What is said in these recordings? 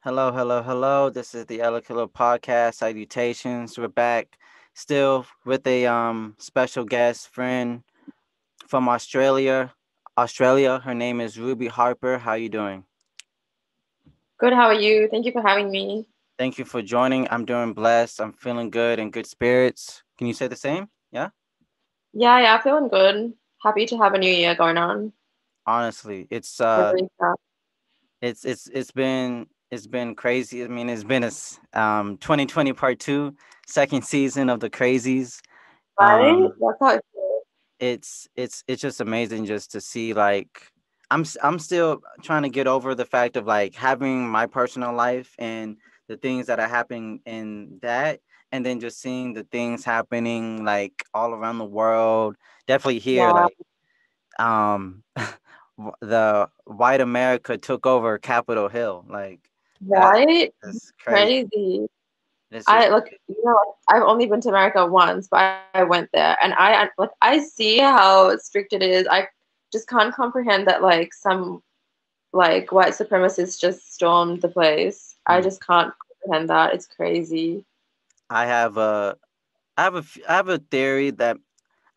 Hello, hello, hello. This is the L.A Khalil podcast. Salutations. We're back still with a special guest friend from Australia. Australia. Her name is Ruby Harper. How you doing? Good, how are you? Thank you for having me. Thank you for joining. I'm doing blessed. I'm feeling good and good spirits. Can you say the same? Yeah. Yeah, feeling good. Happy to have a new year going on. Honestly, Really, it's been crazy. I mean, it's been 2020 part 2, second season of the crazies. right? Um That's how it feels. it's just amazing just to see like I'm still trying to get over the fact of like having my personal life and the things that are happening in that, and then just seeing the things happening like all around the world, definitely here, Yeah, like the white America took over Capitol Hill, like that right? is crazy. Crazy. It's just I like, I've only been to America once, but I went there and I see how strict it is. I just can't comprehend that like some like white supremacists just stormed the place. I mm. just can't comprehend that. It's crazy. I have a I have a theory that,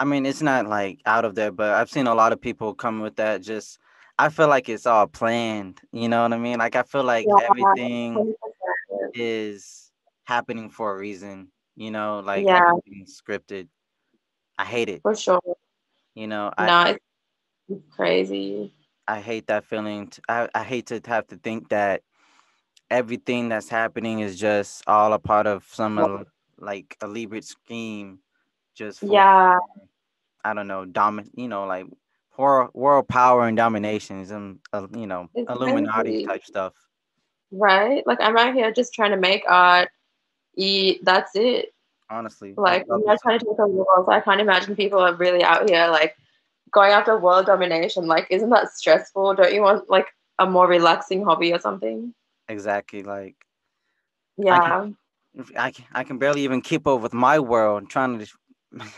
I mean, it's not like out of there, but I've seen a lot of people come with that. Just, I feel like it's all planned. You know what I mean? Like, I feel like Yeah, everything 100%. is happening for a reason. Like Yeah, everything's scripted. I hate it. for sure. You know, I No, it's crazy. I hate that feeling. I hate to have to think that everything that's happening is just all a part of some like elaborate scheme, just for, Yeah, I don't know, like world power and dominations and it's Illuminati crazy, type stuff. right? Like I'm out here just trying to make art, eat. That's it. Honestly, I Like I'm love not this. trying to take over the world. So I can't imagine people are really out here like going after world domination. Like, isn't that stressful? Don't you want like a more relaxing hobby or something? Exactly. Like I can, Yeah, I can barely even keep up with my world. Trying to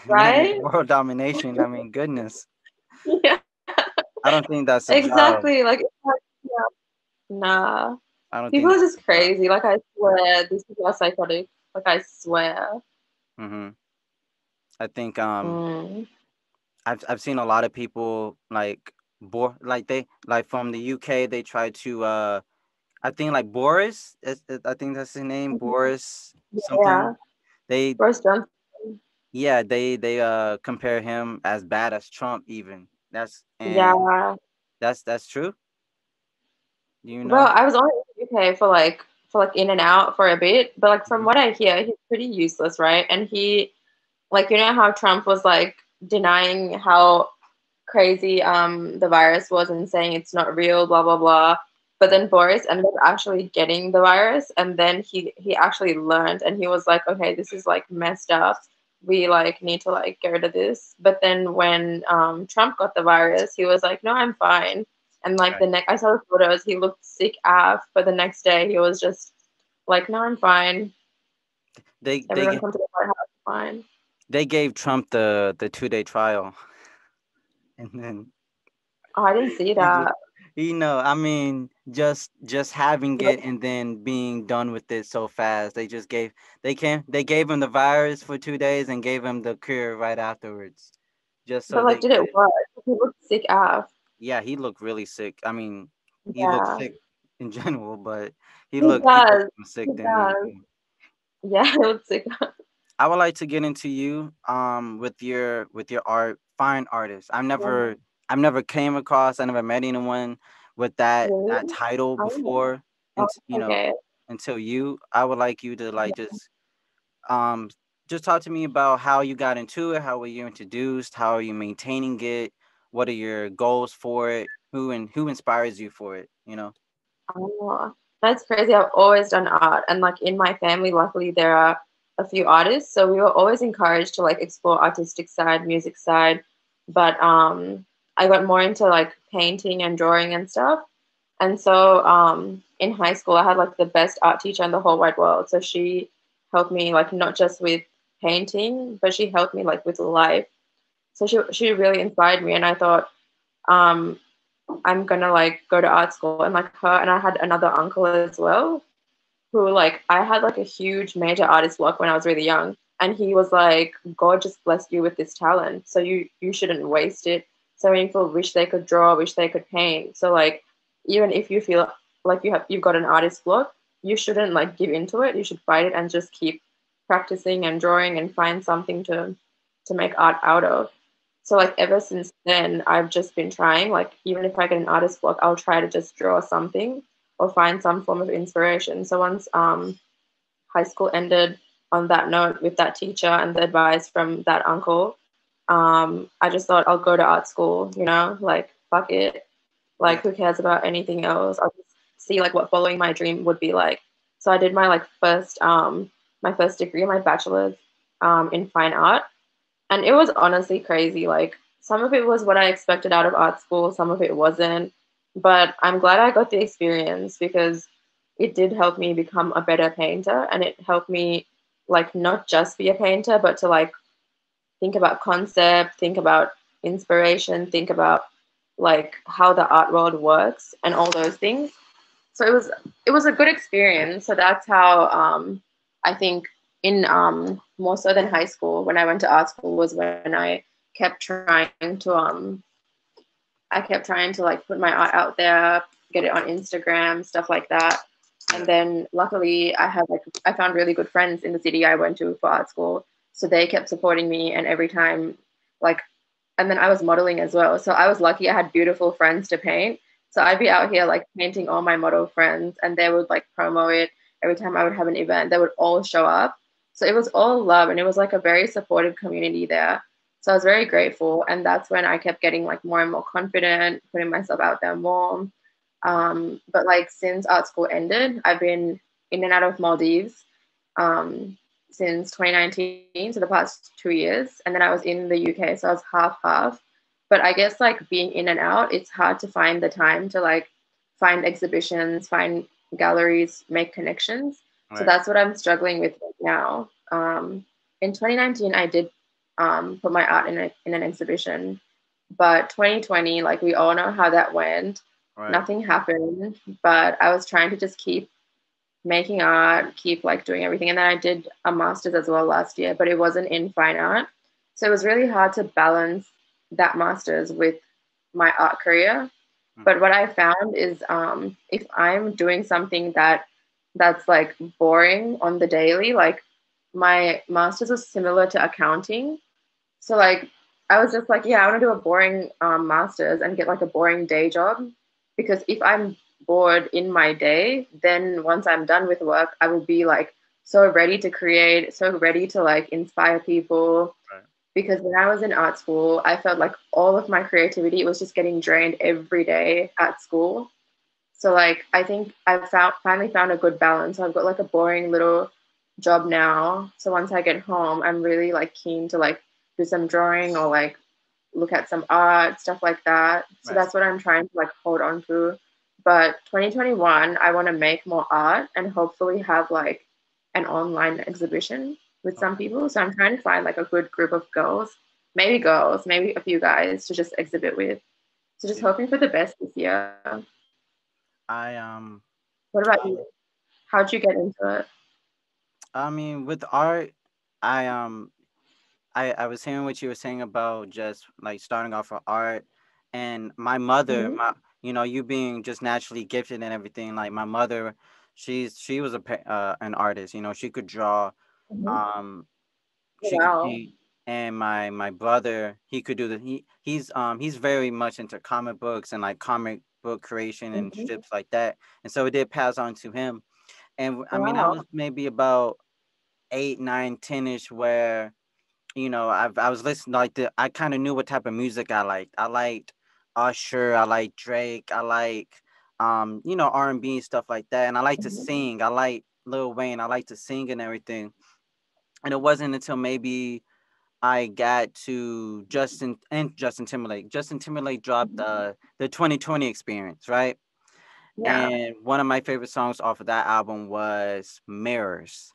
manage right? world domination. I mean, goodness, Yeah, I don't think that's a job. exactly. Like, it's like, yeah. Nah, I don't people think are that's just a job. crazy. Like I swear, these people are psychotic. Like I swear. hmm I think Mm. I've seen a lot of people like like they like from the UK. They try to I think like Boris. I think that's his name, Boris Yeah, something. They Boris Johnson. Yeah, they compare him as bad as Trump even. And Yeah. that's true. Do you Well, know? I was only in the UK for like in and out for a bit, but like from Mhm. what I hear, he's pretty useless, right? And he like how Trump was like denying how crazy the virus was and saying it's not real, blah blah blah. But Mm. then Boris ended up actually getting the virus, and then he actually learned, and he was like, okay, this is like messed up. We like need to like get rid of this. But then when Trump got the virus, he was like, no, I'm fine. And like Right. the next, I saw the photos, he looked sick af. But the next day, he was just like, no, I'm fine. They they Everyone g- come to the White House, fine. they gave Trump the 2-day trial, and then Oh, I didn't see he just that. I mean, just having Like, it and then being done with it so fast. They gave him the virus for 2 days and gave him the cure right afterwards, just so but like, they did it could. work? He looked sick af. Yeah, he looked really sick. I mean, he looked Yeah, sick in general, but he he looked does. more He sick than does. anything. Yeah, he looks sick. I would like to get into you with your art, fine artist. I've never came across, I never met anyone with Really? that title Oh, before, oh, and okay. until you. I would like you to like um just talk to me about how you got into it, how were you introduced, how are you maintaining it, what are your goals for it, who inspires you for it. Oh, that's crazy. I've always done art, and like in my family, luckily there are a few artists, so we were always encouraged to like explore artistic side, music side. But I got more into like painting and drawing and stuff. And so in high school, I had like the best art teacher in the whole wide world. So she helped me like not just with painting, but she helped me like with life. So she really inspired me, and I thought um, I'm gonna like go to art school, and like her and I had another uncle as well. who like I had like a huge major artist block when I was really young, and he was like, God just blessed you with this talent, so you shouldn't waste it. So many people wish they could draw, wish they could paint. So like even if you feel like you've got an artist block, you shouldn't like give into it. You should fight it and just keep practicing and drawing and find something to make art out of. So Right. like ever since then, I've just been trying. Like even if I get an artist block, I'll try to just draw something or find some form of inspiration. So once high school ended on that note with that teacher and the advice from that uncle, I just thought I'll go to art school. You know, like fuck it. Like Yeah. who cares about anything else? I'll just see like what following my dream would be like. So I did my first degree, my bachelor's in fine art, and it was honestly crazy. Like some of it was what I expected out of art school, some of it wasn't. But I'm glad I got the experience because it did help me become a better painter, and it helped me like not just be a painter, but to like think about concept, think about inspiration, think about like how the art world works and all those things. So it was a good experience. So that's how I think in more so than high school when I went to art school was when I kept trying to like put my art out there, get it on Instagram, stuff like that. And Yeah. then luckily I found really good friends in the city I went to for art school. So they kept supporting me, and every time like and then I was modeling as well. So I was lucky I had beautiful friends to paint. So I'd be out here like painting all my model friends, and they would like promo it every time I would have an event. They would all show up. So it was all love, and it was like a very supportive community there. So I was very grateful, and that's when I kept getting like more and more confident, putting myself out there more. Right. But like since art school ended, I've been in and out of Maldives um, since 2019, so the past 2 years. And then I was in the UK, so I was half half. But I guess like being in and out, it's hard to find the time to like find exhibitions, find galleries, make connections. So Right. that's what I'm struggling with right now. In 2019, I did put my art in an exhibition, but 2020, like we all know how that went. Right. Nothing happened, but I was trying to just keep making art, keep like doing everything. And then I did a master's as well last year, but it wasn't in fine art. So it was really hard to balance that master's with my art career. But Mhm. what I found is if I'm doing something that's like boring on the daily, like my master's was similar to accounting. So like I was just like, yeah, I want to do a boring masters and get like a boring day job because if I'm bored in my day, then once I'm done with work, I will be like so ready to create, so ready to like inspire people. Right. Because when I was in art school, I felt like all of my creativity was just getting drained every day at school. So like I think I've finally found a good balance. So I've got like a boring little job now. So once I get home, I'm really like keen to like do some drawing or like look at some art, stuff like that. So Right. that's what I'm trying to like hold on to. But 2021, I want to make more art and hopefully have like an online exhibition with some Okay. people. So I'm trying to find like a good group of girls, maybe a few guys to just exhibit with. So just Yeah. hoping for the best this year. I What about you? um How'd you get into it? I mean with art, I I was hearing what you were saying about just like starting off with art, and my mother, Mm-hmm. you being just naturally gifted and everything. Like my mother, she was an artist. She could draw. Mm-hmm. Um, she could Wow. paint, and my brother, he could do he's very much into comic books and like comic book creation and Mm-hmm. strips like that, and so it did pass on to him. And I mean, I Wow. was maybe about 8, 9, 10ish where I was listening like I kind of knew what type of music I liked. I liked Usher, I like Drake, I like R&B stuff like that, and I like to Mm-hmm. sing. I like Lil Wayne. I like to sing and everything. And it wasn't until maybe I got to Justin Timberlake. Justin Timberlake dropped Mm-hmm. the 2020 Experience, right? Yeah. And one of my favorite songs off of that album was Mirrors.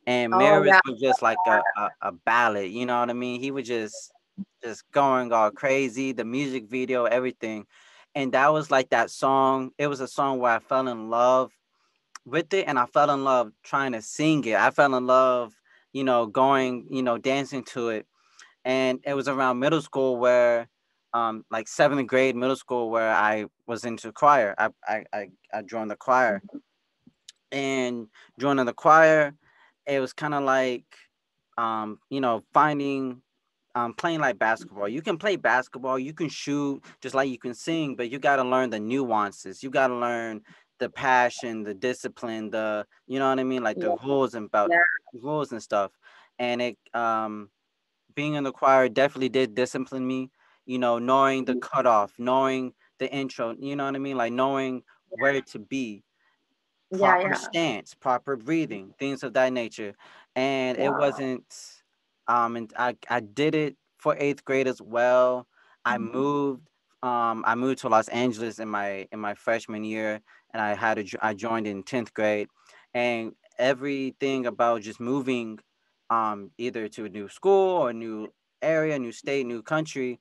And Oh Mirrors yeah. was just like a ballad, you know what I mean? He was just going all crazy, the music video, everything. And that was like that song. It was a song where I fell in love with it, and I fell in love trying to sing it. I fell in love, going, dancing to it. And it was around middle school where, like seventh grade middle school, where I was into choir. I joined the choir, and joining the choir, it was kind of like, finding, playing like basketball. You can play basketball, you can shoot just like you can sing, but you got to learn the nuances. You got to learn the passion, the discipline, the, you know what I mean, like Yeah, the rules and about yeah, rules and stuff. And it, being in the choir definitely did discipline me. Knowing the cutoff, knowing the intro. You know what I mean, like knowing where to be, yeah, proper yeah, stance, proper breathing, things of that nature. And it yeah. wasn't, and I did it for 8th grade as well. I moved I moved to Los Angeles in my freshman year, and I joined in 10th grade. And everything about just moving, either to a new school or a new area, new state, new country,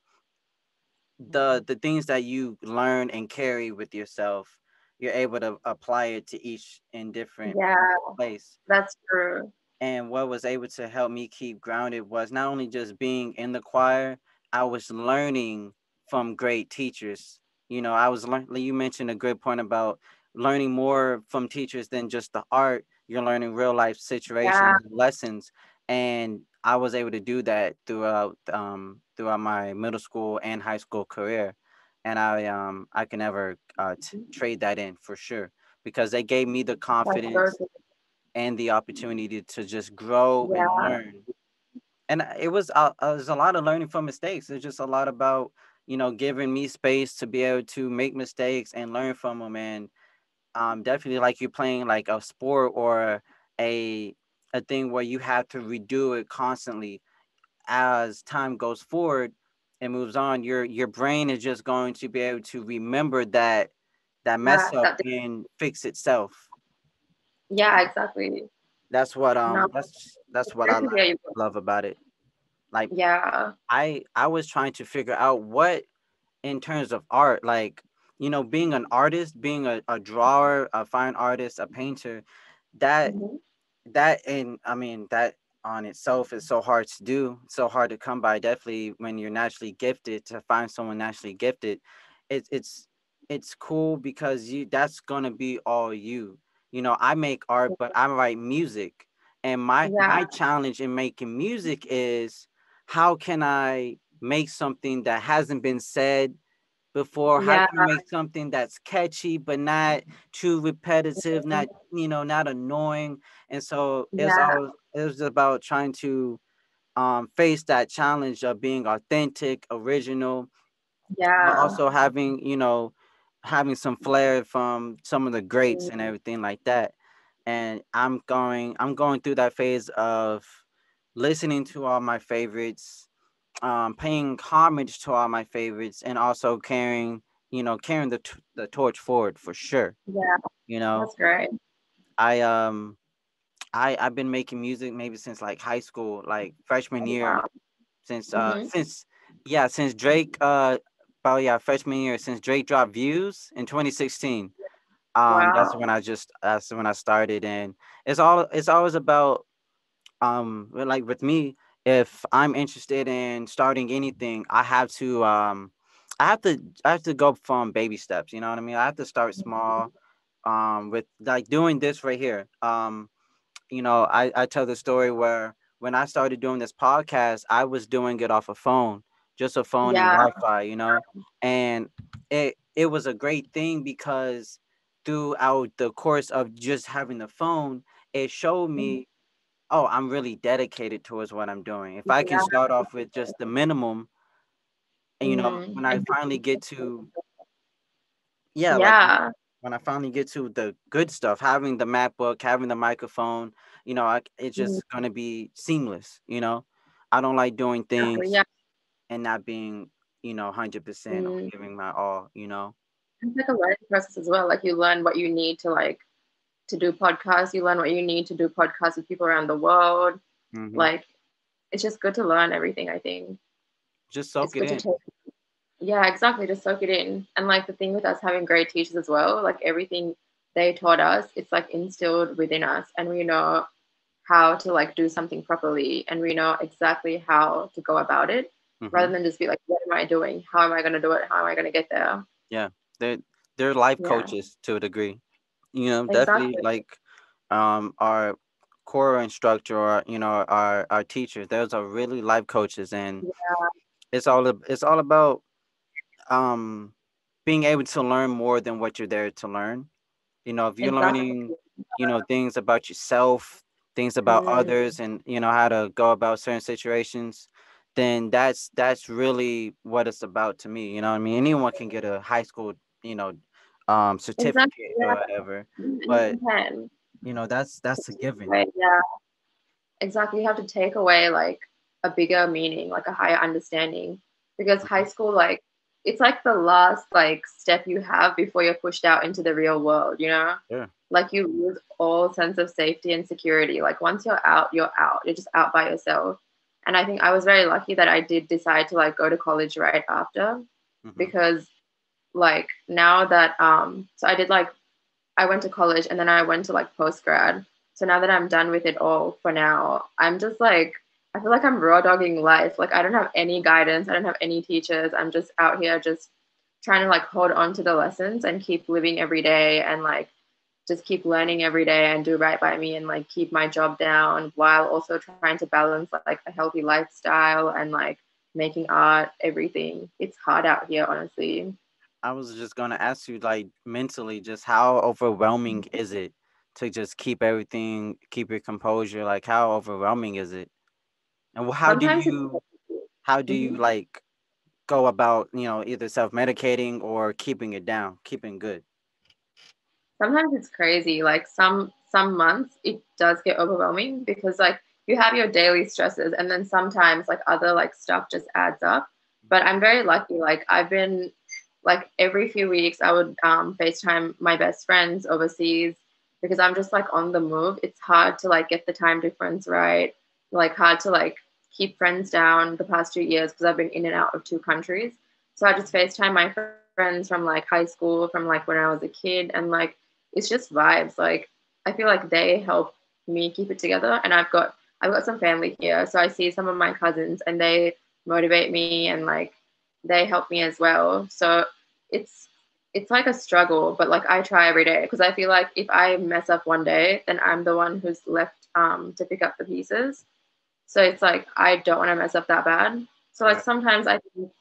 the things that you learn and carry with yourself, you're able to apply it to each in different, Yeah, place. that's true. And what was able to help me keep grounded was not only just being in the choir, I was learning from great teachers. I was learning, you mentioned a good point about learning more from teachers than just the art. You're learning real life Yeah, situations and lessons. And I was able to do that throughout my middle school and high school career. And I can never trade that in for sure, because they gave me the that's so confidence good. and the opportunity to just grow and Yeah, learn. And it was a lot of learning from mistakes. It's just a lot about, giving me space to be able to make mistakes and learn from them. And definitely, like you're playing like a sport or a a thing where you have to redo it constantly as time goes forward and moves on. Your brain is just going to be able to remember that yeah, mess up and fix itself. yeah, exactly. That's what No, that's it's what great I to hear you. love about it. Like, Yeah. I was trying to figure out what, in terms of art, like, being an artist, being a drawer, a fine artist, a painter, that Hmm. that and I mean that on itself is so hard to do, so hard to come by. Definitely when you're naturally gifted, to find someone naturally gifted, it's it's it's cool because you that's gonna be all you. I make art, but I write music. And my Yeah, challenge in making music is, how can I make something that hasn't been said before? How yeah, can I make something that's catchy but not too repetitive, not annoying? And so yeah, it was about trying to face that challenge of being authentic, original, but yeah. also having some flair from some of the greats and Mm, everything like that. And I'm going through that phase of listening to all my favorites, paying homage to all my favorites, and also carrying the torch forward for sure. yeah, You know, that's great. I I've been making music maybe since like high school, like freshman year, Wow. since Hmm. since Drake about yeah freshman year, since Drake dropped Views in 2016. Wow. That's when I started. And it's always about, like with me, if I'm interested in starting anything, I have to go from baby steps. You know what I mean? I have to start small, with like doing this right here. I tell the story where when I started doing this podcast, I was doing it off a phone, just a phone and Yeah, Wi-Fi, and it was a great thing because throughout the course of just having the phone, it showed me, oh, I'm really dedicated towards what I'm doing. If I can yeah, start off with just the minimum, and mm. when I And finally get to, yeah, like yeah, when I finally get to the good stuff, having the MacBook, having the microphone, it's mm, just gonna be seamless. I don't like doing exactly. things Yeah. and not being, 100% or Mm. giving my all. It's like a learning process as well. Like you learn what you need to to do podcasts. You learn what you need to do podcasts with people around the world. Hmm. Like it's just good to learn everything. I think Just it's soak it good to in. take. Yeah, exactly. Just soak it in. And like the thing with us having great teachers as well, like everything they taught us, it's like instilled within us, and we know how to like do something properly, and we know exactly how to go about it, Mm-hmm. rather than just be like, what am I doing? How am I going to do it? How am I going to get there? Yeah, they're life Yeah, coaches to a degree. Definitely exactly. like our core instructor, or our teachers. Those are really life coaches, and it's all about um being able to learn more than what you're there to learn. If you're Exactly. learning, things about yourself, things about Mm, others, and how to go about certain situations, then that's really what it's about to me. You know what I mean? Anyone can get a high school, you know, exactly. certificate or Yeah. whatever, but Anyone can. that's a given. Right. Yeah. Exactly. You have to take away like a bigger meaning, like a higher understanding. Because high Mhm. school, like, it's like the last like step you have before you're pushed out into the real world, you know? Yeah. Like you lose all sense of safety and security. Like once you're out, you're out. You're just out by yourself. And I think I was very lucky that I did decide to like go to college right after, Hmm. because like now that so I went to college and then I went to like post grad. So now that I'm done with it all for now, I'm just like, I feel like I'm raw dogging life. Like I don't have any guidance. I don't have any teachers. I'm just out here just trying to like hold on to the lessons and keep living every day, and like just keep learning every day and do right by me and like keep my job down while also trying to balance like a healthy lifestyle and like making art, everything. It's hard out here, honestly. I was just gonna ask you, like, mentally, just how overwhelming is it to just keep your composure? Like, how overwhelming is it? And how do Sometimes it's you how do you mhm. like go about, either self-medicating or keeping it down, keeping good? Sometimes it's crazy. Like some months it does get overwhelming because like you have your daily stresses and then sometimes like other like stuff just adds up. But Mhm. I'm very lucky. Like I've been like every few weeks I would FaceTime my best friends overseas because I'm just like on the move. It's hard to like get the time difference right. Like hard to like keep friends down the past 2 years because I've been in and out of two countries. So I just FaceTime my friends from like high school, from like when I was a kid, and like it's just vibes. Like I feel like they help me keep it together, and I've got some family here, so I see some of my cousins, and they motivate me, and like they help me as well. So it's it's like a struggle, but like I try every day because I feel like if I mess up one day, then I'm the one who's left to pick up the pieces. So it's like I don't want to mess up that bad. So like Right. sometimes I think,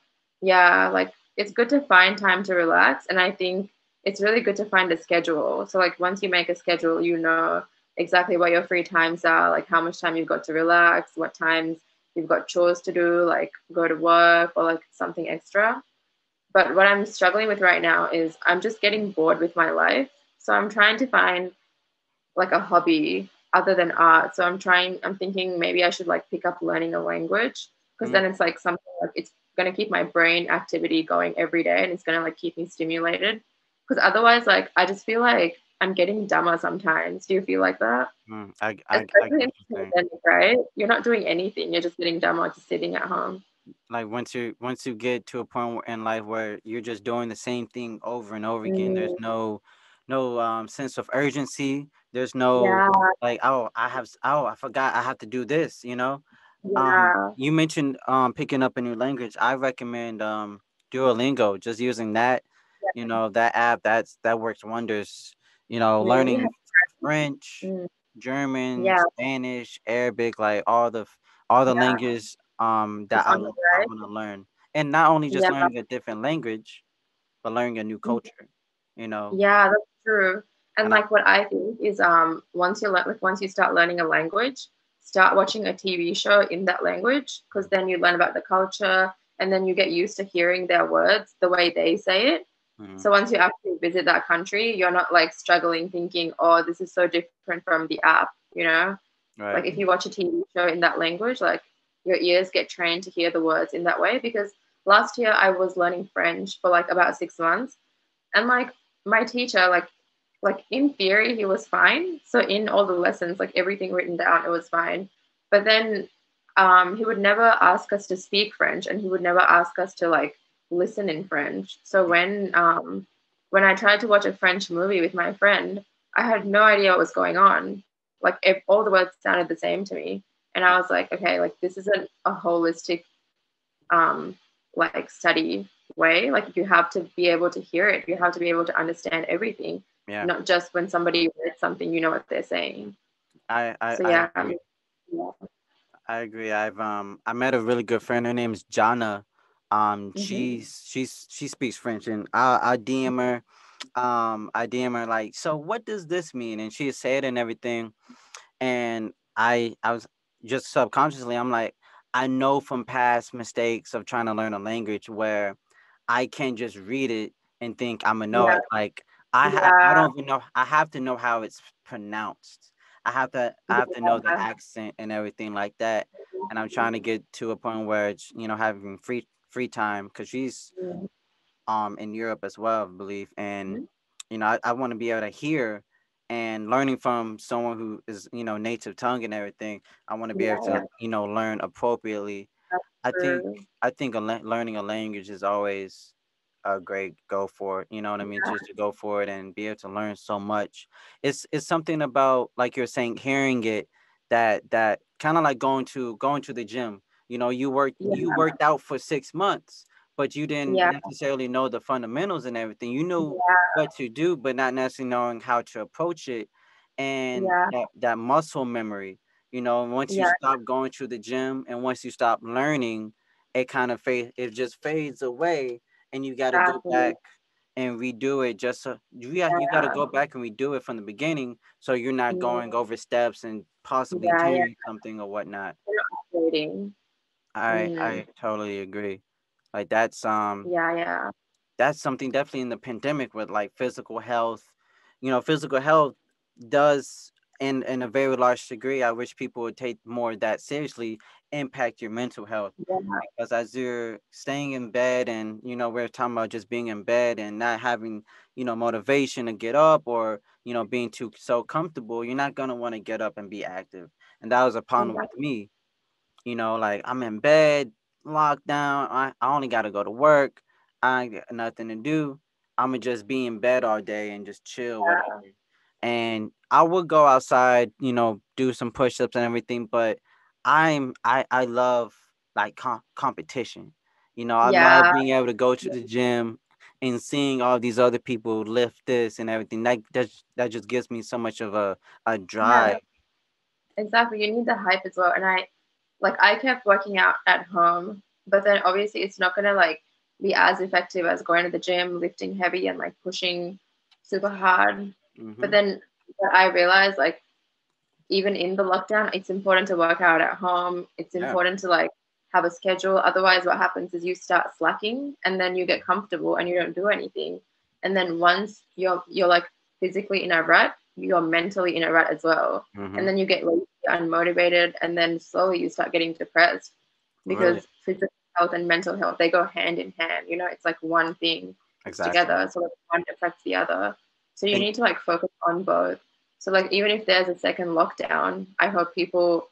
yeah, like it's good to find time to relax, and I think it's really good to find a schedule. So like once you make a schedule, you know exactly what your free times are, like how much time you've got to relax, what times you've got chores to do, like go to work or like something extra. But what I'm struggling with right now is I'm just getting bored with my life. So I'm trying to find like a hobby other than art. So I'm thinking maybe I should like pick up learning a language because Mm. then it's like something like it's going to keep my brain activity going every day and it's going to like keep me stimulated. Because otherwise, like, I just feel like I'm getting dumber sometimes. Do you feel like that? I get Especially what in you're the saying. pandemic, right? You're not doing anything. You're just getting dumber, just sitting at home. Like once you get to a point in life where you're just doing the same thing over and over again, there's Mm, no sense of urgency. There's no, yeah, like, oh, I forgot I have to do this. yeah, You mentioned picking up a new language. I recommend Duolingo. Just using that, that app, that works wonders. really. Learning French, Mm, German, yeah, Spanish, Arabic, like all the yeah. languages It's that I on the I right. want to learn. And not only just Yeah. learning a different language, but learning a new culture, you know. Yeah, that's true. And And I like what I think is once you start learning a language, start watching a TV show in that language because then you learn about the culture and then you get used to hearing their words the way they say it. Mhm. So once you actually visit that country, you're not like struggling thinking, "Oh, this is so different from the app," you know? Like if Right. you watch a TV show in that language, like your ears get trained to hear the words in that way because last year I was learning French for like about 6 months, and like my teacher, like in theory he was fine. So in all the lessons, like everything written down, it was fine. But then he would never ask us to speak French, and he would never ask us to like listen in French. So when when I tried to watch a French movie with my friend, I had no idea what was going on. Like if all the words sounded the same to me, and I was like, okay, like this isn't a holistic um like study way. Like you have to be able to hear it. You have to be able to understand everything, Yeah, not just when somebody reads something, you know what they're saying. So I yeah, agree. yeah. I agree. I met a really good friend. Her name's Jana. Mm-hmm. She speaks French, and I DM her. I DM her like, so what does this mean? And she said and everything. And I was just subconsciously, I'm like, I know from past mistakes of trying to learn a language where I can't just read it and think I'm gonna know Yeah, it. Like I yeah, don't even know. I have to know how it's pronounced. I have to know the yeah, accent and everything like that. And I'm trying to get to a point where it's, having free time, because she's in Europe as well, I believe. And I want to be able to hear, and learning from someone who is, native tongue and everything. I want to be able yeah, to, yeah. learn appropriately. That's I think true. learning a language is always a great go for it. You know what I mean? Just to go for it and be able to learn so much. It's something about, like you're saying, hearing it, that kind of like going to the gym. Yeah, You worked out for 6 months, but you didn't yeah, necessarily know the fundamentals and everything. You knew yeah, what to do, but not necessarily knowing how to approach it, and yeah, that muscle memory. Once you yeah, stop going to the gym and once you stop learning, it just fades away, and you got to go exactly. back and redo it. Just so you got to Yeah, go back and redo it from the beginning, so you're not mm, going over steps and possibly yeah, yeah. tearing something or whatnot. Waiting. I Mm, totally agree. Like yeah, yeah, that's something definitely in the pandemic with, like, physical health. Physical health does, in a very large degree, I wish people would take more of that seriously, impact your mental health. yeah, Because as you're staying in bed, and we're talking about just being in bed and not having, motivation to get up, or being too so comfortable, you're not going to want to get up and be active. And that was a problem with exactly. me. Like, I'm in bed, locked down. I only got to go to work. I ain't got nothing to do. I'm going to just be in bed all day and just chill, whatever. And I would go outside, do some push-ups and everything, but I love, like, competition. I love Yeah, being able to go to the gym and seeing all these other people lift this and everything. That just gives me so much of a yeah, drive. exactly. You need the hype as well. And I kept working out at home, but then obviously it's not gonna like be as effective as going to the gym, lifting heavy and like pushing super hard. But Hmm. then what I realized, like even in the lockdown, it's important to work out at home. It's Yeah. important to like have a schedule. Otherwise, what happens is you start slacking and then you get comfortable and you don't do anything. And then once you're like physically in a rut, you're mentally in a rut as well. And Hmm. then you get lazy, unmotivated, and then slowly you start getting depressed Really. because physical health and mental health they go hand in hand. It's like one thing. It's Exactly. together, so like one affects the other. So you And need to like focus on both. So like even if there's a second lockdown, I hope people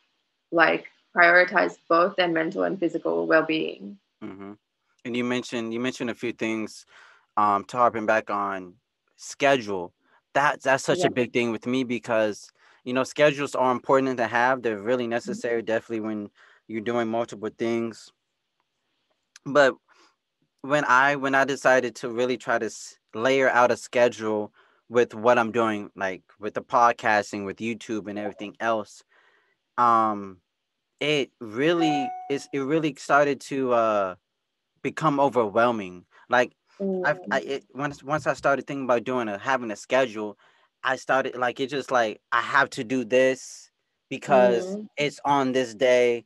like prioritize both their mental and physical well-being. hmm and you mentioned a few things, to harping back on schedule. That's such Yeah. a big thing with me, because schedules are important to have. They're really necessary, definitely when you're doing multiple things. But when I decided to really try to layer out a schedule with what I'm doing, like with the podcasting, with YouTube and everything else, um it really started to become overwhelming. Like, Mm, once I started thinking about having a schedule, I started, like, it just like, I have to do this because mm, it's on this day.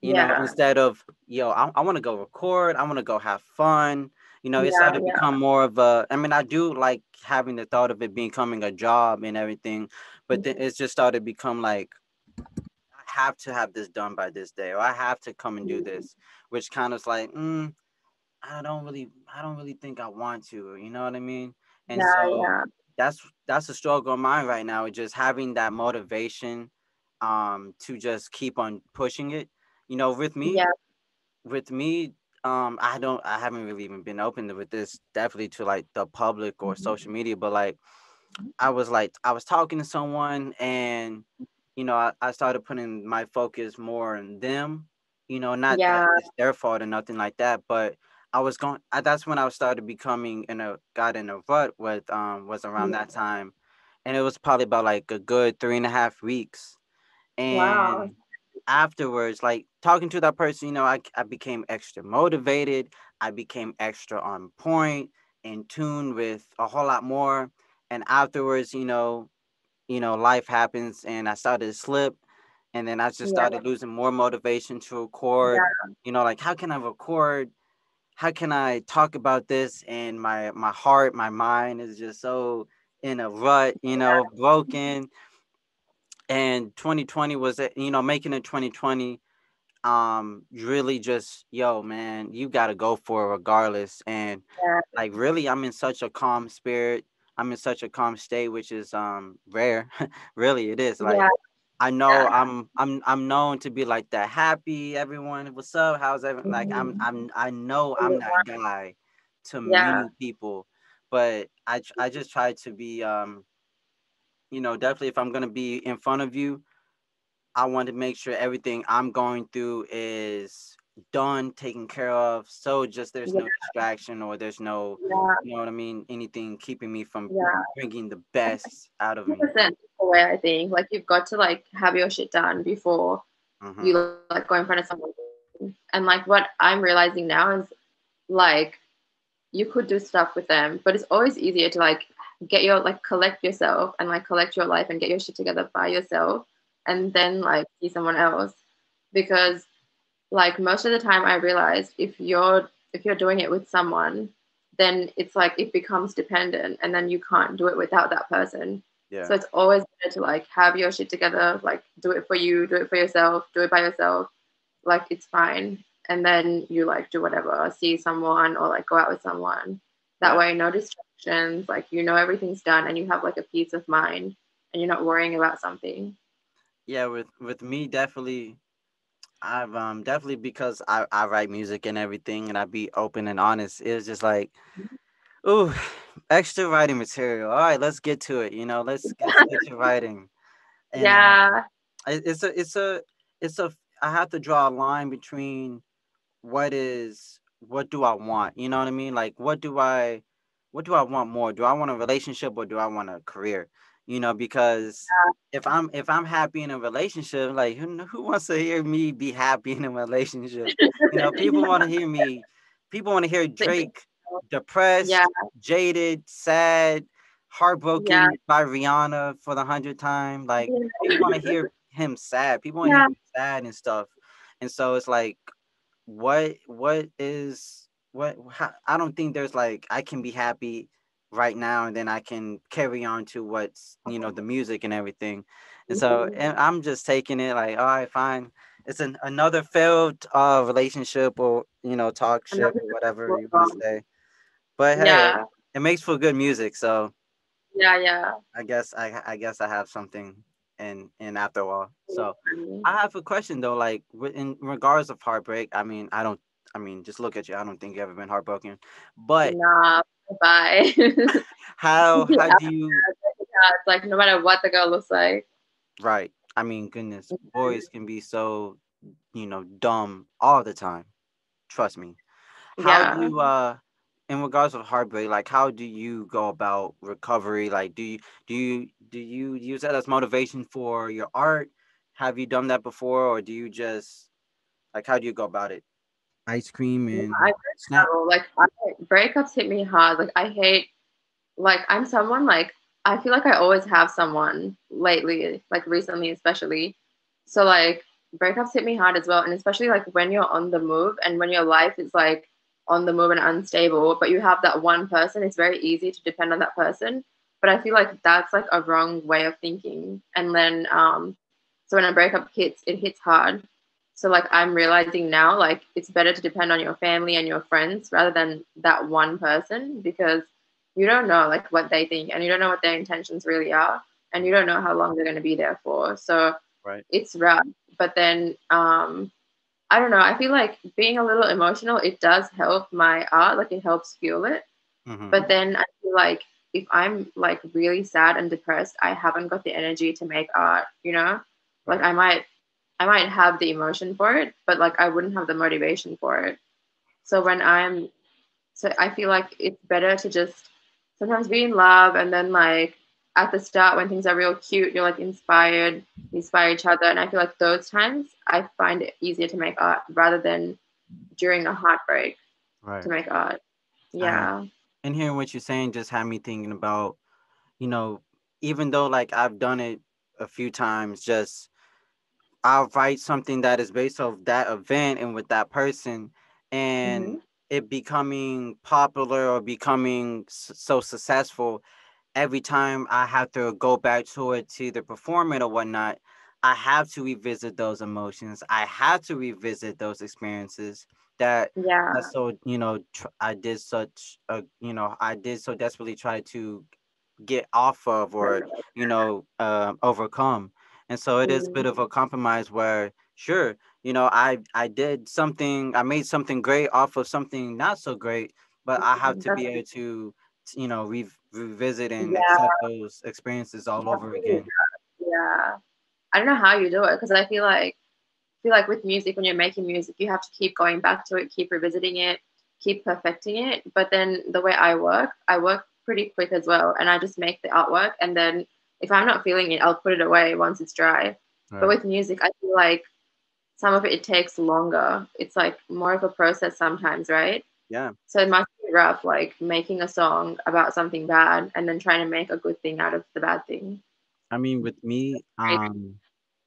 yeah. Instead of, yo, I want to go record, I want to go have fun. It Yeah. started to Yeah. become more of a. I mean, I do like having the thought of it becoming a job and everything, but then it's just started to become like, I have to have this done by this day, or I have to come and do Mhm. this, which kind of like, I don't really think I want to, you know what I mean? And Yeah. so Yeah. that's a struggle of mine right now, just having that motivation, to just keep on pushing it. You know, with me, Yeah. with me, I haven't really even been open with this definitely to like the public or social media, but like I was talking to someone and I started putting my focus more on them, not that Yeah, it's their fault or nothing like that, but that's when I started becoming got in a rut with was around that time. And it was probably about like a good 3.5 weeks. wow. And afterwards, like talking to that person, I became extra motivated. I became extra on point, in tune with a whole lot more. And afterwards, life happens and I started to slip. And then I just Yeah, started losing more motivation to record. yeah, Like how can I record? How can I talk about this? And my heart, my mind is just so in a rut, broken. And 2020 was it, making it 2020, really just, yo man, you got to go for it regardless. And yeah, like really I'm in such a calm spirit. I'm in such a calm state, which is rare. Really it is. Like yeah, I know yeah. I'm known to be like that happy everyone, what's up, how's everyone, like Mhm. I know I'm that guy to Yeah, many people. But I just try to be definitely if I'm going to be in front of you, I want to make sure everything I'm going through is done, taken care of. So just there's yeah, no distraction or there's no, yeah, you know what I mean, anything keeping me from yeah. bringing the best out of me. 100% the way I think. Like you've got to like have your shit done before Mm-hmm. you like go in front of someone. And like what I'm realizing now is like you could do stuff with them, but it's always easier to like get your like collect yourself and like collect your life and get your shit together by yourself and then like see someone else. Because like most of the time I realized if you're doing it with someone, then it's like it becomes dependent and then you can't do it without that person. Yeah. So it's always better to like have your shit together, like do it for you, do it for yourself, do it by yourself, like it's fine. And then you like do whatever, see someone or like go out with someone. That Yeah. way no distractions, like everything's done and you have like a peace of mind and you're not worrying about something. Yeah, with me definitely I've definitely because I write music and everything and I be open and honest. It was just like, ooh, extra writing material. All right, let's get to it. Let's get to writing. And Yeah. it's a I have to draw a line between what do I want? You know what I mean? Like what do I want more? Do I want a relationship or do I want a career? Because if I'm happy in a relationship, like who wants to hear me be happy in a relationship? People want to hear me. People want to hear Drake Yeah, depressed, jaded, sad, yeah, heartbroken by Rihanna for the 100th time. Like people want to hear him sad. People want to hear yeah, him sad and stuff. And so it's like what is what how, I don't think there's like I can be happy right now and then I can carry on to what's the music and everything. And so mhm. and I'm just taking it like all right, fine. It's another failed relationship or talk ship Another or whatever work you want to on. say. But hey, Yeah, it makes for good music, so yeah, yeah. I guess I have something in after all. So Mm. I have a question though, like in regards of heartbreak. I mean, I don't. I mean, just look at you. I don't think you ever been heartbroken. But Nah, bye. how Yeah, do you? it's like no matter what the girl looks like. Right. I mean, goodness, boys can be so dumb all the time. Trust me. How do Yeah. you in regards of heartbreak, like how do you go about recovery? Like do you use that as motivation for your art? Have you done that before or do you just like how do you go about it? Ice cream Yeah, I and just snap. struggle. Like breakups hit me hard. Like I hate like I'm someone like I feel like I always have someone lately, like recently especially. So like breakups hit me hard as well. And especially like when you're on the move and when your life is like on the move and unstable, but you have that one person, it's very easy to depend on that person. But I feel like that's like a wrong way of thinking. And then so when a breakup hits, it hits hard. So like I'm realizing now like it's better to depend on your family and your friends rather than that one person because you don't know like what they think and you don't know what their intentions really are and you Mhm. don't know how long they're going to be there for, so Right. it's rough. But then I don't know. I feel like being a little emotional, it does help my art. Like it helps fuel it. Mm-hmm. But then I feel like if I'm like really sad and depressed, I haven't got the energy to make art, you know? Like Right. I might have the emotion for it, but like I wouldn't have the motivation for it. So when I'm so I feel like it's better to just sometimes be in love and then like at the start when things are real cute, you're like inspired, you inspire each other. And I feel like those times I find it easier to make art rather than during a heartbreak to Right. make art. I Yeah. and hearing what you're saying just had me thinking about, you know, even though like I've done it a few times, just I'll write something that is based off that event and with that person, and Hmm. it becoming popular or becoming so successful. Every time I have to go back to it to either perform it or whatnot, I have to revisit those emotions. I have to revisit those experiences that Yeah. so I did such a I did so desperately try to get off of or overcome. And so it is a bit Mm, of a compromise where sure, I did something, I made something great off of something not so great, but I have to that's, be able to revisit and yeah, accept those experiences all that's over really again. good. Yeah. I don't know how you do it because I feel like with music, when you're making music, you have to keep going back to it, keep revisiting it, keep perfecting it. But then the way I work pretty quick as well. And I just make the artwork. And then if I'm not feeling it, I'll put it away once it's dry. But Right. with music, I feel like some of it takes longer. It's like more of a process sometimes, right? Yeah. So it must be rough, like making a song about something bad and then trying to make a good thing out of the bad thing. I mean, with me, Right?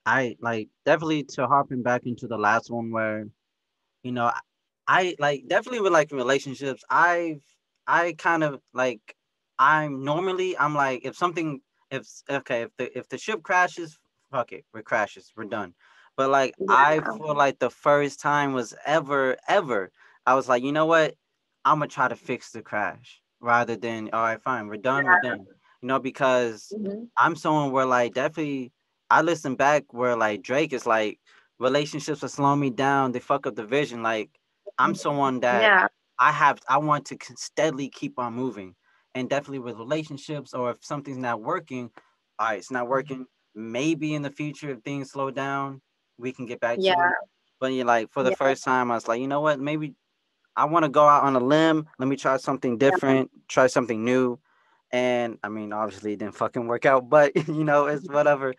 I like definitely to harping back into the last one where You know, I like definitely with like relationships. I kind of like I'm like if something if the ship crashes, fuck it, it crashes, we're done. But like I Yeah. feel like the first time was ever I was like, you know what? I'm gonna try to fix the crash rather than all right, fine, we're done. Because Hmm. I'm someone where like definitely I listen back where like Drake is like relationships will slow me down. They fuck up the vision. Like I'm someone that Yeah. I want to steadily keep on moving, and definitely with relationships or if something's not working, all right, it's not working. Maybe in the future, if things slow down, we can get back Yeah. to it. But you like for the Yeah. first time, I was like, you know what? Maybe I want to go out on a limb. Let me try something different, try something new. And I mean, obviously it didn't fucking work out, but it's whatever.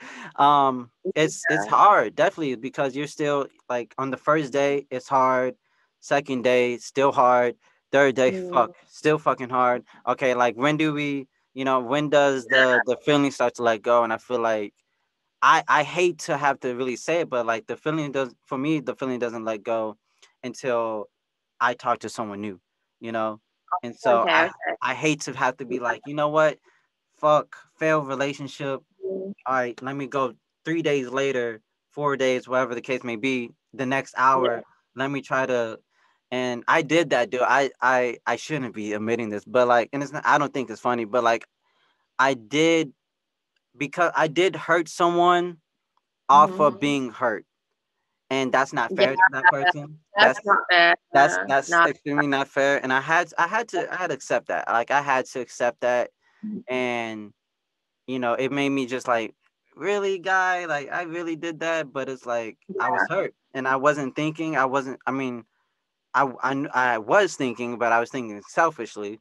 It's hard, definitely, because you're still like on the first day, it's hard. Second day, still hard. Third day, Mm, still fucking hard. Okay, like when does the feeling start to let go? And I feel like I hate to have to really say it, but like the feeling does for me, the feeling doesn't let go until I talk to someone new, you know? And so okay. Okay. I hate to have to be like, you know what? Fuck, failed relationship. Mm, All right, let me go 3 days later, 4 days, whatever the case may be, the next yeah. hour, let me try to and I did that, dude. I shouldn't be admitting this, but like, and it's not, I don't think it's funny, but like I did because I did hurt someone off Hmm. of being hurt, and that's not Yeah. fair to that person. That's not fair. That's No. extremely not fair, and I had to accept that. Like I had to accept that, and it made me just like, really, guy, like I really did that, but it's like I was hurt, and I wasn't thinking. I wasn't. I mean, I was thinking, but I was thinking selfishly.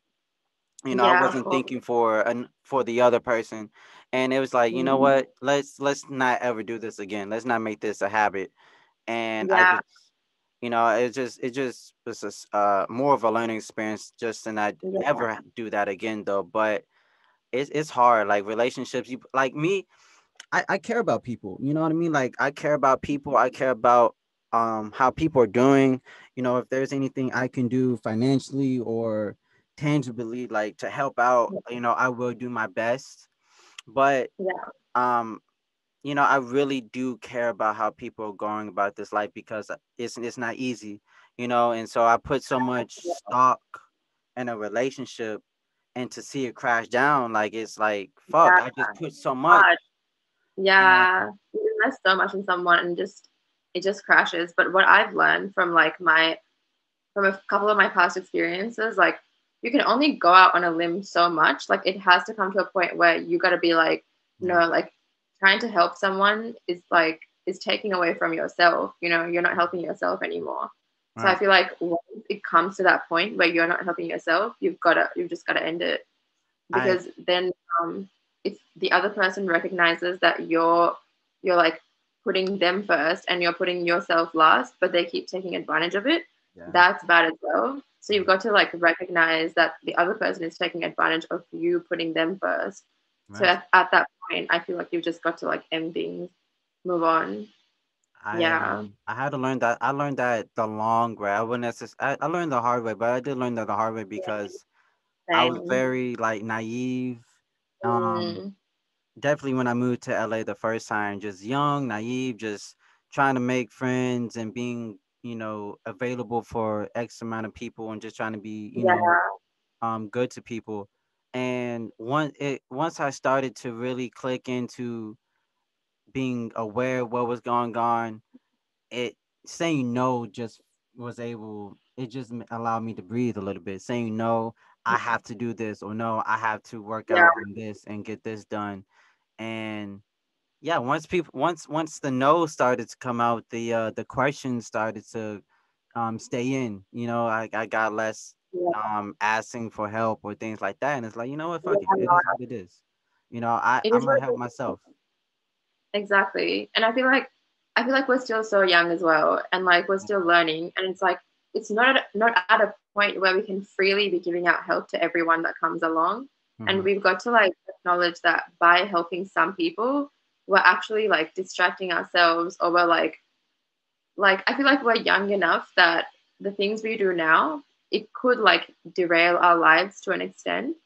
I Yeah. Of wasn't course. thinking for the other person, and it was like, you know Mm, what? Let's not ever do this again. Let's not make this a habit. And I yeah. just, it just was more of a learning experience. Just and I Yeah. never do that again though. But it's hard. Like relationships, you like me. I care about people. You know what I mean? Like I care about people. I care about how people are doing. If there's anything I can do financially or tangibly like to help out, I will do my best. But Yeah. um I really do care about how people are going about this life because it's not easy, and so I put so much stock in a relationship and to see it crash down, like it's like fuck, Yeah. I just put so much Hard. and Yeah. You invest so much in someone and just it just crashes. But what I've learned from like my from a couple of my past experiences, like you can only go out on a limb so much. Like it has to come to a point where you got to be like, Yeah. no, like trying to help someone is taking away from yourself. You know, you're not helping yourself anymore. So I Right. feel like once it comes to that point where you're not helping yourself, you've just got to end it, I because then if the other person recognizes that you're like putting them first and you're putting yourself last, but they keep taking advantage of it, Yeah. that's bad as well. So you've Mhm. got to like recognize that the other person is taking advantage of you putting them first. So Right. at that point, I feel like you've just got to like end things, move on. Yeah, I had to learn that. I learned that the long way. I wouldn't necessarily. I learned the hard way, but I did learn that the hard way because I was same. very like naive. Um, Mm, Definitely when I moved to LA the first time, just young, naive, just trying to make friends and being, available for X amount of people and just trying to be, yeah, good to people. And once I started to really click into being aware of what was going on, it saying no just was able it just allowed me to breathe a little bit. Saying no, I have to do this, or no, I have to work yeah, out on this and get this done. And yeah, once the no started to come out, the questions started to stay in. I got less yeah, asking for help or things like that. And it's like, you know what, fuck it. It is yeah. what it is. I It I'm is gonna what help it is. myself. Exactly. And I feel like we're still so young as well, and like we're still learning, and it's like it's not at a point where we can freely be giving out help to everyone that comes along. And Hmm. we've got to like acknowledge that by helping some people, we're actually like distracting ourselves, or we're like I feel like we're young enough that the things we do now, it could like derail our lives to an extent.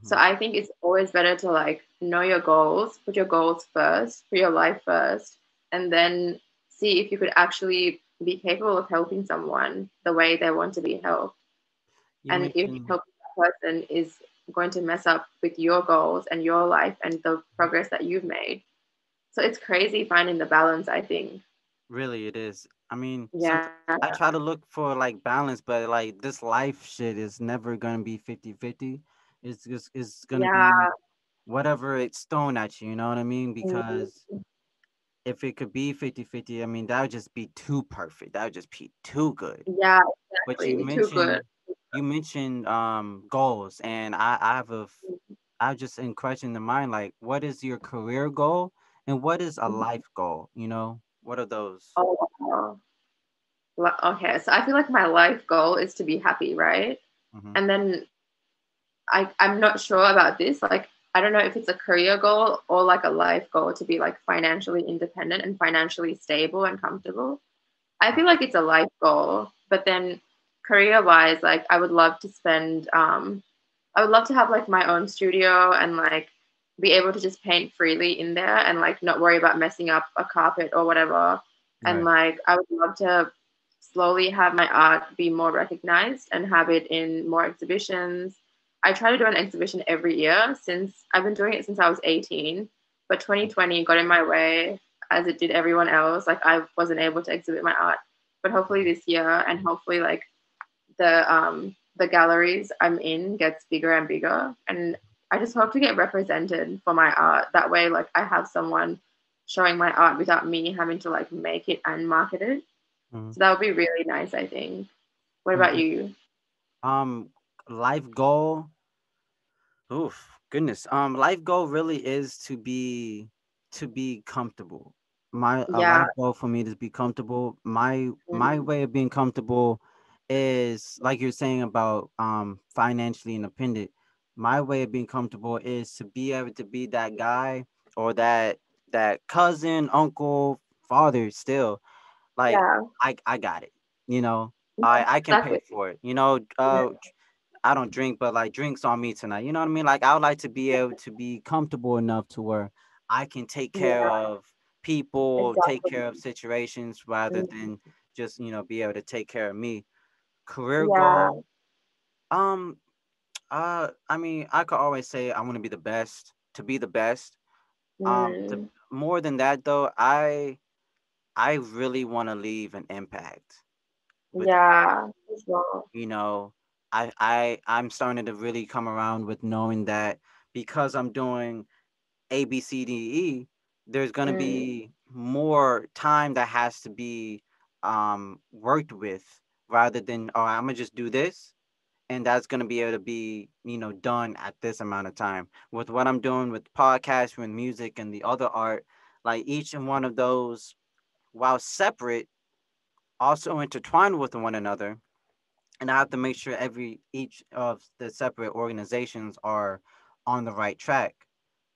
So Hmm. I think it's always better to like know your goals, put your goals first, put your life first, and then see if you could actually be capable of helping someone the way they want to be helped. You And if mentioned helping that person is going to mess up with your goals and your life and the progress that you've made. So it's crazy finding the balance, I think. really it is. I mean, sometimes Yeah. I try to look for like balance, but like this life shit is never gonna be 50-50. It's gonna Yeah. be whatever it's thrown at you, you know what I mean? Mhm. Because if it could be 50-50, I mean, that would just be too perfect. That would just be too good. Yeah, But you exactly. Too good. mentioned goals, and I have just in question in mind, like, what is your career goal and what is a life goal? What are those? Oh, wow. Okay, so I feel like my life goal is to be happy, right? Hmm. And then I'm not sure about this. Like, I don't know if it's a career goal or like a life goal to be like financially independent and financially stable and comfortable. I feel like it's a life goal, but then career wise, like I would love to have like my own studio and like be able to just paint freely in there and like not worry about messing up a carpet or whatever. And Right. like I would love to slowly have my art be more recognized and have it in more exhibitions. I try to do an exhibition every year since I've been doing it since I was 18, but 2020 got in my way as it did everyone else. Like I wasn't able to exhibit my art, but hopefully this year and hopefully like the galleries I'm in gets bigger and bigger, and I just hope to get represented for my art. That way, like I have someone showing my art without me having to like make it and market it. Mhm. So that would be really nice, I think. What about Mhm. you? Um, Life goal. Oof, goodness. Life goal really is to be comfortable. My A Yeah, life goal for me to be comfortable. My way of being comfortable is like you're saying about financially independent. My way of being comfortable is to be able to be that guy or that cousin, uncle, father still. Like yeah, I got it. You know, yeah, I can pay exactly. for it. Yeah, I don't drink, but like drinks on me tonight. You know what I mean? Like I would like to be able to be comfortable enough to where I can take care yeah, of people, take exactly. care of situations rather Mm, than just, be able to take care of me. Career yeah, goal. Um, I mean, I could always say I want to be the best, to be the best. The mm, more than that though, I really want to leave an impact with the Yeah, for sure. you know, I'm starting to really come around with knowing that because I'm doing A B C D E, there's going to Mm, be more time that has to be worked with rather than oh I'm gonna just do this and that's going to be able to be done at this amount of time with what I'm doing with podcasts with music and the other art, like each and one of those, while separate, also intertwined with one another, and I have to make sure every each of the separate organizations are on the right track.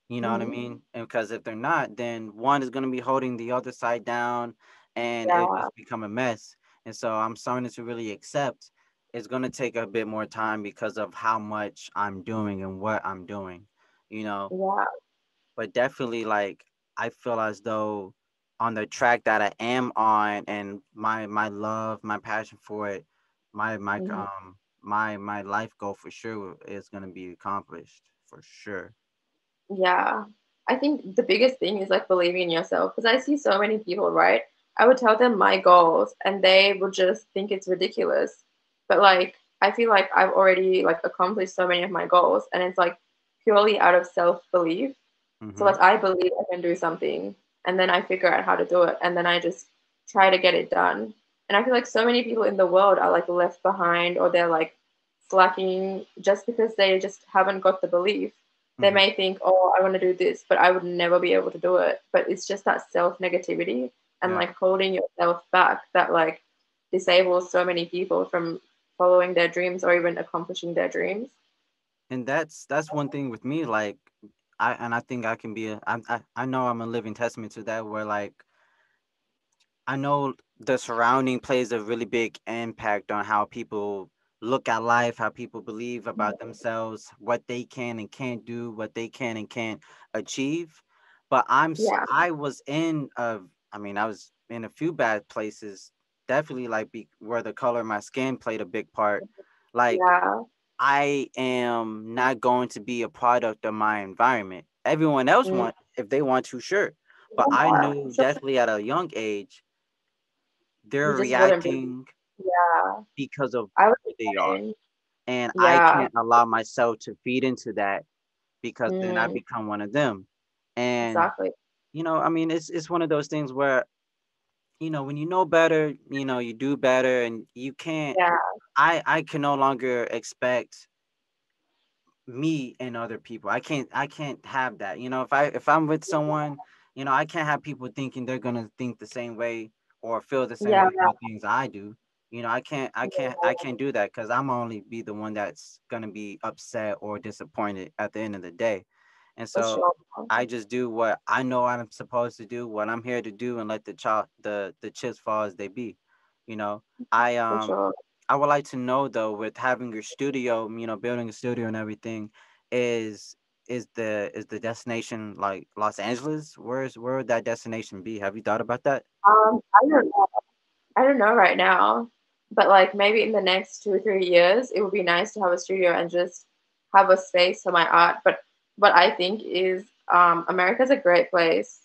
You know what I mm, mean? And because if they're not, then one is going to be holding the other side down, and it yeah, just become a mess. And so I'm starting to really accept it's going to take a bit more time because of how much I'm doing and what I'm doing. You know, yeah, but definitely like I feel as though on the track that I am on and my love, my passion for it, mhm, my life goal for sure is gonna be accomplished for sure. yeah. I think the biggest thing is like believing in yourself because I see so many people, right? I would tell them my goals and they would just think it's ridiculous. But like I feel like I've already like accomplished so many of my goals and it's like purely out of self-belief. So Mm-hmm. like I believe I can do something and then I figure out how to do it and then I just try to get it done. And I feel like so many people in the world are like left behind or they're like slacking just because they just haven't got the belief. They Mm-hmm. may think, "Oh, I want to do this, but I would never be able to do it." But it's just that self-negativity and Yeah. like holding yourself back that like disables so many people from following their dreams or even accomplishing their dreams. And that's one thing with me, like I think I can be I know I'm a living testament to that where like I know the surrounding plays a really big impact on how people look at life, how people believe about themselves, what they can and can't do, what they can and can't achieve. But Yeah. I was in I mean, I was in a few bad places, definitely like where the color of my skin played a big part. Like Yeah. I am not going to be a product of my environment. Everyone else Mm, if they want to, sure. But I yeah. knew Sure. definitely at a young age You they're just wouldn't be. reacting Yeah. because of I was who the they are. same. And I Yeah. can't allow myself to feed into that because then I Mm, become one of them. And exactly. I mean it's one of those things where, when you know better, you do better and you can't Yeah. I can no longer expect me and other people. I can't have that. If I'm with someone, I can't have people thinking they're gonna think the same way or feel the same Yeah. way about things I do. I can't do that because I'm only be the one that's gonna be upset or disappointed at the end of the day. And For so sure. I just do what I know I'm supposed to do, what I'm here to do, and let the chips fall as they be. You know, I For sure. I would like to know though, with having your studio, building a studio and everything, is is the destination like Los Angeles? Where would that destination be? Have you thought about that? I don't know. I don't know right now, but like maybe in the next 2 or 3 years, it would be nice to have a studio and just have a space for my art. But what I think is America's a great place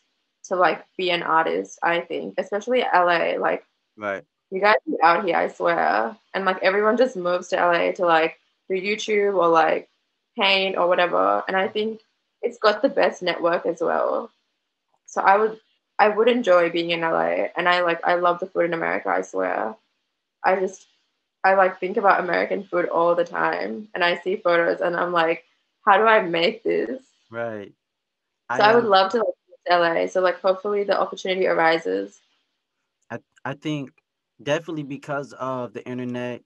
to like be an artist, I think, especially LA. Like Right. you guys are out here, I swear. And like everyone just moves to LA to like do YouTube or like paint or whatever. And I think it's got the best network as well. So I would enjoy being in LA and I love the food in America, I swear. I just I like think about American food all the time and I see photos and I'm like, how do I make this? Right. So I I would love to like move to LA. So like hopefully the opportunity arises. I think definitely because of the internet,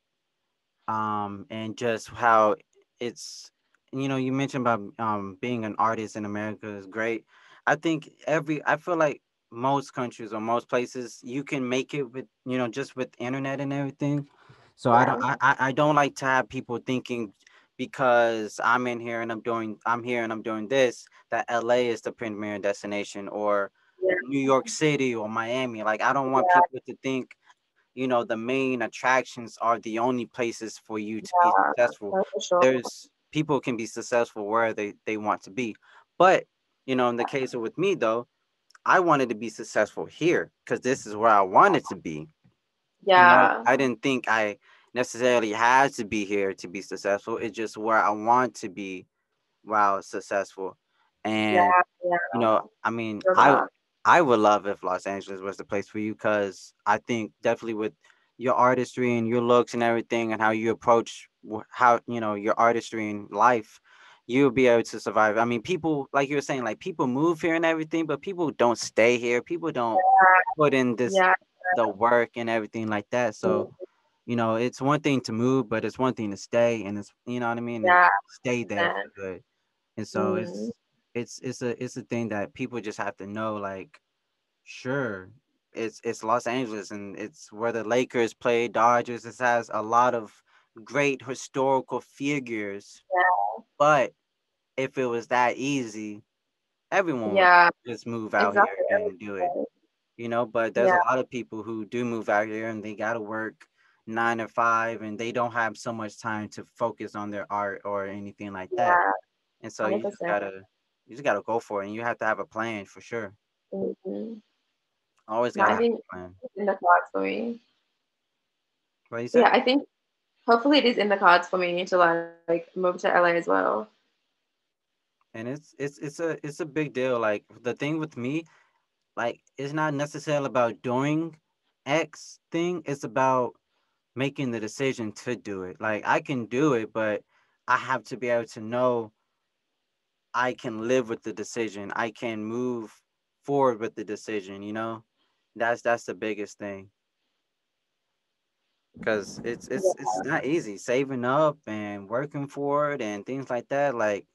and just how it's you mentioned about being an artist in America is great. I feel like most countries or most places you can make it with just with internet and everything. So I don't Yeah. I don't like to have people thinking because I'm here and I'm doing this, that LA is the premier destination, or Yeah. New York City or Miami. Like I don't want Yeah. people to think the main attractions are the only places for you to be Yeah. successful. No, for sure. There's people can be successful where they want to be. But, in the case of with me though, I wanted to be successful here because this is where I wanted to be. Yeah. I didn't think I necessarily had to be here to be successful. It's just where I want to be while successful. And Yeah. Yeah. I mean, Feel that. I would love if Los Angeles was the place for you because I think definitely with your artistry and your looks and everything and how you approach how your artistry in life, you'll be able to survive. I mean, people like you were saying, like people move here and everything, but people don't stay here. People don't put in this Yeah. the work and everything like that. So Mm, it's one thing to move, but it's one thing to stay, and it's what I mean, and yeah. stay there for 100%. good. And so Mm, it's a thing that people just have to know. Like, sure, it's Los Angeles, and it's where the Lakers play, Dodgers. It has a lot of great historical figures, but if it was that easy, everyone would yeah. just move out here Exactly. and do it. But there's Yeah. a lot of people who do move out here and they got to work 9 to 5 and they don't have so much time to focus on their art or anything like that. Yeah. And so 100%. you just gotta go for it, and you have to have a plan for sure. Mm-hmm. Always No, gotta I have think a plan. it's in the cards for me. What you Yeah, said? I think hopefully it is in the cards for me to like move to LA as well. And it's a big deal. Like the thing with me, like it's not necessarily about doing X thing. It's about making the decision to do it. Like I can do it, but I have to be able to know I can live with the decision. I can move forward with the decision. That's the biggest thing. Cause it's not easy saving up and working for it and things like that. Like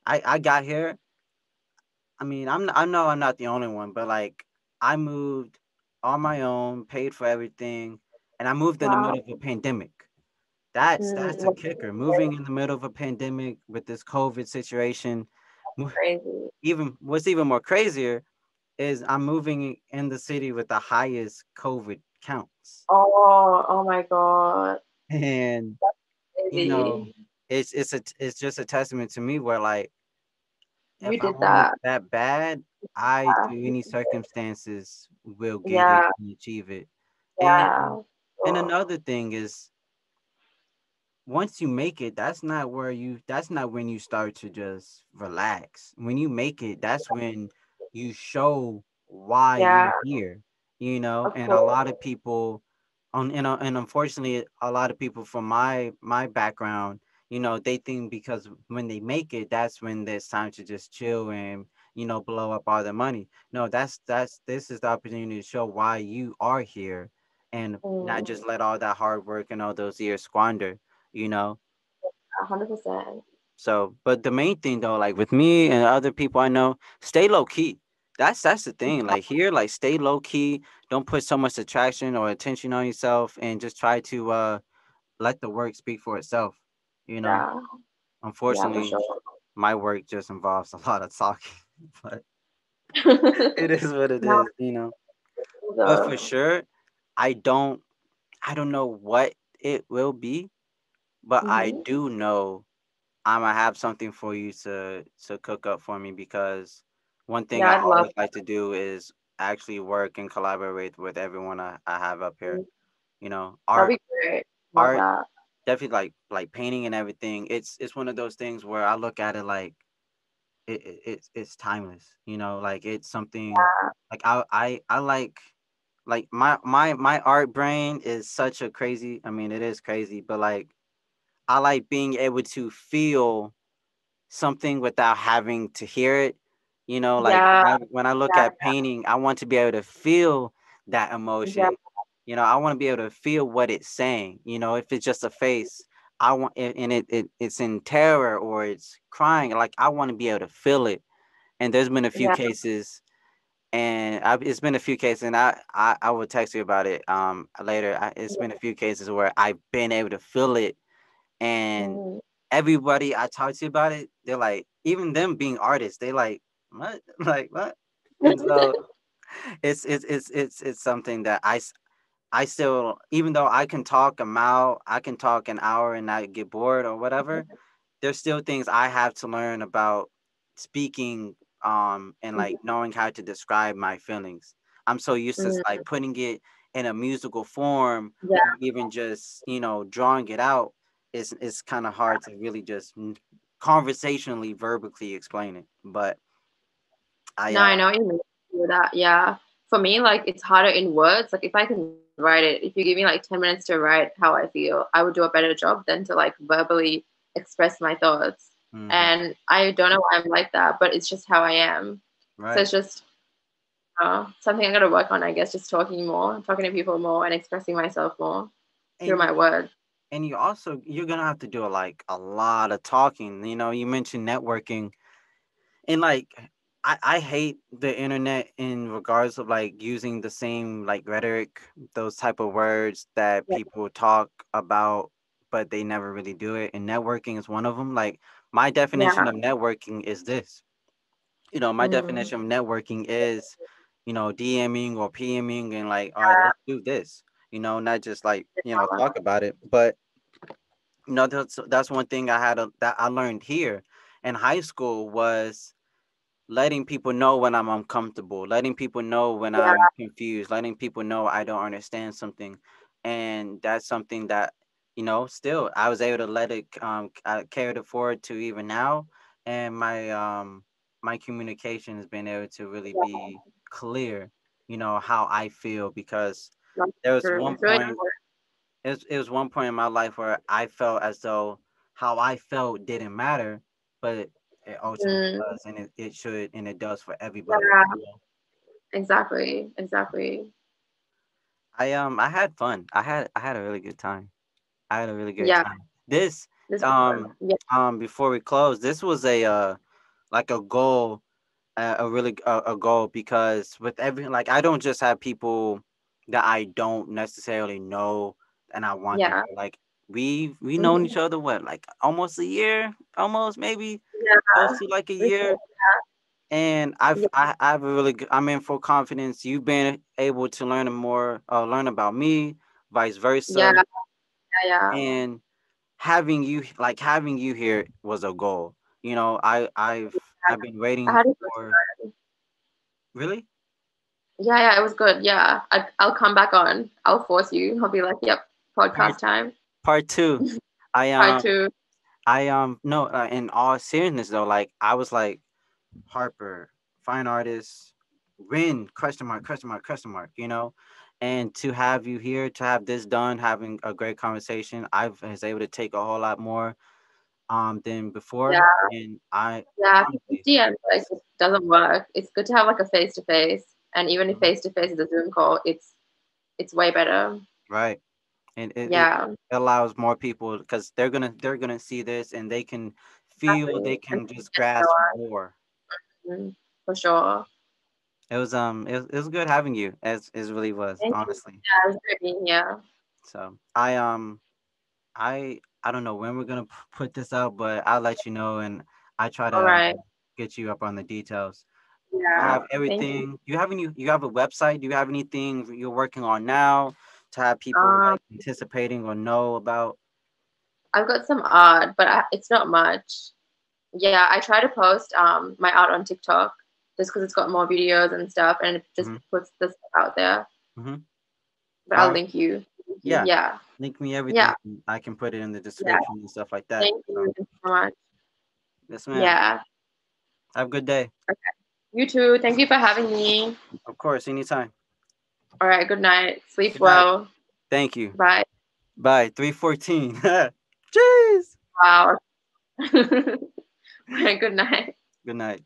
I got here. I mean, I know I'm not the only one, but like I moved on my own, paid for everything, and I moved in the Wow. middle of a pandemic. That's the Mm, kicker. Moving in the middle of a pandemic with this COVID situation. mo- crazy. Even what's even more crazier is I'm moving in the city with the highest COVID counts. Oh my God. And you know, Crazy. it's just a testament to me where like You if I did want it that. that bad, I Yeah. through any circumstances will get it Yeah. and achieve it. And Yeah. and Sure. another thing is once you make it, that's not when you start to just relax. When you make it, that's when you show why Yeah. you're here, Of and a course. lot of people and unfortunately a lot of people from my background, they think because when they make it, that's when there's time to just chill and blow up all the money. No, that's this is the opportunity to show why you are here and not Mm, just let all that hard work and all those years squander you know 100%. so but the main thing though, like with me and other people I know, stay low key. That's the thing, like here, like stay low key. Don't put so much attraction or attention on yourself and just try to let the work speak for itself you know Yeah. Yeah, for Unfortunately, sure. my work just involves a lot of talking, but it is what it Now, is. But for the sure, i don't I don't know what it will be, but I hmm do know Imma have something for you to cook up for me because one thing yeah, I I'd love always like to do is actually work and collaborate with everyone I have up here. that. That'd Art be great. Love art that. definitely like painting and everything. It's one of those things where I look at it like it's timeless. Like it's something like I like my art brain is such a crazy. I mean, it is crazy, but like I like being able to feel something without having to hear it. Like Yeah, when I look yeah, at painting, I want to be able to feel that yeah, emotion. I want to be able to feel what it's saying. If it's just a face, I want it, and it's in terror or it's crying. Like I want to be able to feel it. And there's been a few yeah. cases, and it's been a few cases, and I will text you about it later. It's been a few cases where I've been able to feel it, and Mm, everybody I talk to about it, they're like, even them being artists, they like, what? Like what? And so it's something that I still, even though I can talk a mile, I can talk an hour and not get bored or whatever. There's still things I have to learn about speaking and like Mhm. knowing how to describe my feelings. I'm so used to Mm, like putting it in a musical form yeah, or even just, drawing it out. It's kind of hard to really just conversationally verbally explain it. But I no, I know what you mean with that. Yeah, for me, like it's harder in words. Like if I can write it, if you give me like 10 minutes to write how I feel, I would do a better job than to like verbally express my thoughts. Mhm. And I don't know why I'm like that, but it's just how I am. So Right. it's just something I got to work on, I guess. Just talking more, talking to people more, and expressing myself more through And my words. you're gonna have to do like a lot of talking. You mentioned networking. And like I hate the internet in regards of like using the same like rhetoric, those type of words that Yeah, people talk about, but they never really do it. And networking is one of them. Like my definition yeah, of networking is this. My mm, definition of networking is, DMing or PMing and like, all right, let's do this. Not just like, talk about it, but that's one thing that I learned here in high school was letting people know when I'm uncomfortable, letting people know when yeah, I'm confused, letting people know I don't understand something. And that's something that, still I was able to let it carry it forward to even now. And my communication has been able to really yeah. be clear, how I feel because That's there was true. one It's really point important. it was one point in my life where I felt as though how I felt didn't matter, but it ultimately Mm, does, and it should, and it does for everybody. yeah, exactly, exactly. I had fun. I had a really good time. I had a really good Yeah, time. This this was fun. Yeah, before we close, this was a like a goal, a really a goal because with every like I don't just have people that I don't necessarily know and I want them yeah, to like we known mhm, each other what like almost a year, almost maybe close yeah. to like a We year. should- And Yeah, I have a really good, I'm in full confidence. You've been able to learn about me, vice versa. yeah, yeah, And having you here was a goal. I've been I waiting had a good for time. really Yeah, yeah, it was good. Yeah, I'll come back on. I'll force you. I'll be like, yep, part podcast time. part two. I Part two. no, in all seriousness though, like I was like Harper, fine artist, win question mark, and to have you here, to have this done, having a great conversation, I was able to take a whole lot more than before, Yeah, and I yeah. People's honestly, DMs like just doesn't work. It's good to have like a face to face, and even if Mhm. face to face is a Zoom call, it's way better. Right, and it Yeah, allows more people because they're gonna see this and they can feel they exactly. And can just grasp more. for sure. It was good having you as it really was Thank you. honestly. Yeah, it was great being here. So I don't know when we're gonna put this out, but I'll let you know, and I try All to right. get you up on the details. You have Yeah. Thank you. everything. You have a website? Do you have anything you're working on now to have people Um, like anticipating or know about? I've got some art, but it's not much. Yeah, I try to post my art on TikTok just because it's got more videos and stuff, and it just Mm-hmm. puts this out there. Mm-hmm. But All I'll right. link you. Thank you. Yeah. Yeah. Link me everything. Yeah. I can put it in the Yeah. description and stuff like that. Thank So you. Thank you so much. yes, ma'am. Yeah. Have a good day. Okay. You too. Thank you for having me. Of course, anytime. All right. Good night. Sleep Good night. well. Thank you. Bye. Bye. 3:14. Jeez. Wow. All right. Good night. Good night.